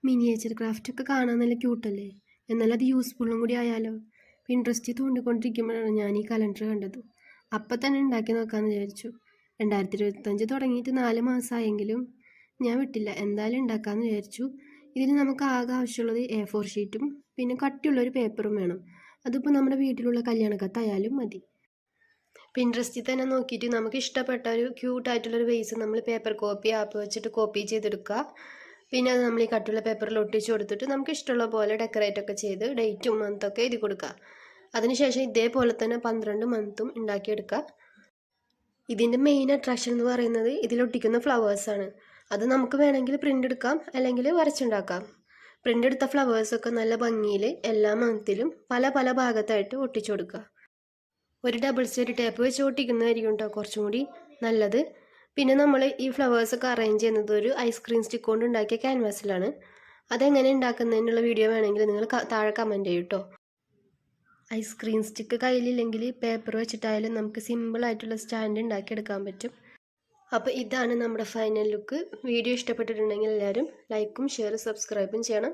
Miniature craft ഒക്കെ കാണാൻ നല്ല ക്യൂട്ടല്ലേ? എന്നാൽ അത് യൂസ്ഫുള്ളും കൂടി ആയാലോ? പിൻട്രസ്റ്റിൽ തോണ്ടിക്കൊണ്ടിരിക്കുമ്പോഴാണ് ഞാൻ ഈ കലണ്ടർ കണ്ടത്. അപ്പം തന്നെ ഉണ്ടാക്കി നോക്കാമെന്ന് വിചാരിച്ചു. 2025 തുടങ്ങിയിട്ട് 4 മാസമായെങ്കിലും ഞാൻ വിട്ടില്ല. എന്തായാലും ഉണ്ടാക്കാമെന്ന് വിചാരിച്ചു. ഇതിന് നമുക്ക് ആകെ ആവശ്യമുള്ളത് A4 ഷീറ്റും പിന്നെ കട്ടിയുള്ളൊരു പേപ്പറും വേണം. അതിപ്പോൾ നമ്മുടെ വീട്ടിലുള്ള കല്യാണക്കത്തായാലും മതി. പിൻട്രസ്റ്റിൽ തന്നെ നോക്കിയിട്ട് നമുക്ക് ഇഷ്ടപ്പെട്ട ഒരു ക്യൂട്ടായിട്ടുള്ളൊരു വേസ് നമ്മൾ പേപ്പർ കോപ്പി ആപ്പ് വെച്ചിട്ട് കോപ്പി ചെയ്തെടുക്കുക. പിന്നെ അത് നമ്മൾ ഈ കട്ടുള്ള പേപ്പറിൽ ഒട്ടിച്ച് കൊടുത്തിട്ട് നമുക്ക് ഇഷ്ടമുള്ള പോലെ ഡെക്കറേറ്റ് ഒക്കെ ചെയ്ത് ഡേറ്റും മന്തൊക്കെ എഴുതി കൊടുക്കുക. അതിനുശേഷം ഇതേപോലെ തന്നെ 12 മന്തും ഉണ്ടാക്കിയെടുക്കുക. ഇതിൻ്റെ മെയിൻ അട്രാക്ഷൻ എന്ന് പറയുന്നത് ഇതിലൊട്ടിക്കുന്ന ഫ്ലവേഴ്സാണ്. അത് നമുക്ക് വേണമെങ്കിൽ പ്രിൻ്റ് എടുക്കാം, അല്ലെങ്കിൽ വരച്ചുണ്ടാക്കാം. പ്രിൻ്റ് എടുത്ത ഫ്ലവേഴ്സൊക്കെ നല്ല ഭംഗിയിൽ എല്ലാ മന്തിലും പല പല ഭാഗത്തായിട്ട് ഒട്ടിച്ചു കൊടുക്കുക. ഒരു ഡബിൾ സൈഡ് ടേപ്പ് വെച്ച് ഒട്ടിക്കുന്നതായിരിക്കും കേട്ടോ കുറച്ചും കൂടി നല്ലത്. പിന്നെ നമ്മൾ ഈ ഫ്ലവേഴ്സൊക്കെ അറേഞ്ച് ചെയ്യുന്നത് ഒരു ഐസ്ക്രീം സ്റ്റിക്ക് കൊണ്ട് ഉണ്ടാക്കിയ ക്യാൻവാസിലാണ്. അതെങ്ങനെ ഉണ്ടാക്കുന്നതിനുള്ള വീഡിയോ വേണമെങ്കിൽ നിങ്ങൾ താഴെ കമൻറ്റ് ചെയ്യൂ കേട്ടോ. ഐസ്ക്രീം സ്റ്റിക്ക് കയ്യിലില്ലെങ്കിൽ പേപ്പർ വെച്ചിട്ടായാലും നമുക്ക് സിമ്പിളായിട്ടുള്ള സ്റ്റാൻഡ് ഉണ്ടാക്കിയെടുക്കാൻ പറ്റും. അപ്പോൾ ഇതാണ് നമ്മുടെ ഫൈനൽ ലുക്ക്. വീഡിയോ ഇഷ്ടപ്പെട്ടിട്ടുണ്ടെങ്കിൽ എല്ലാവരും ലൈക്കും ഷെയറും സബ്സ്ക്രൈബും ചെയ്യണം.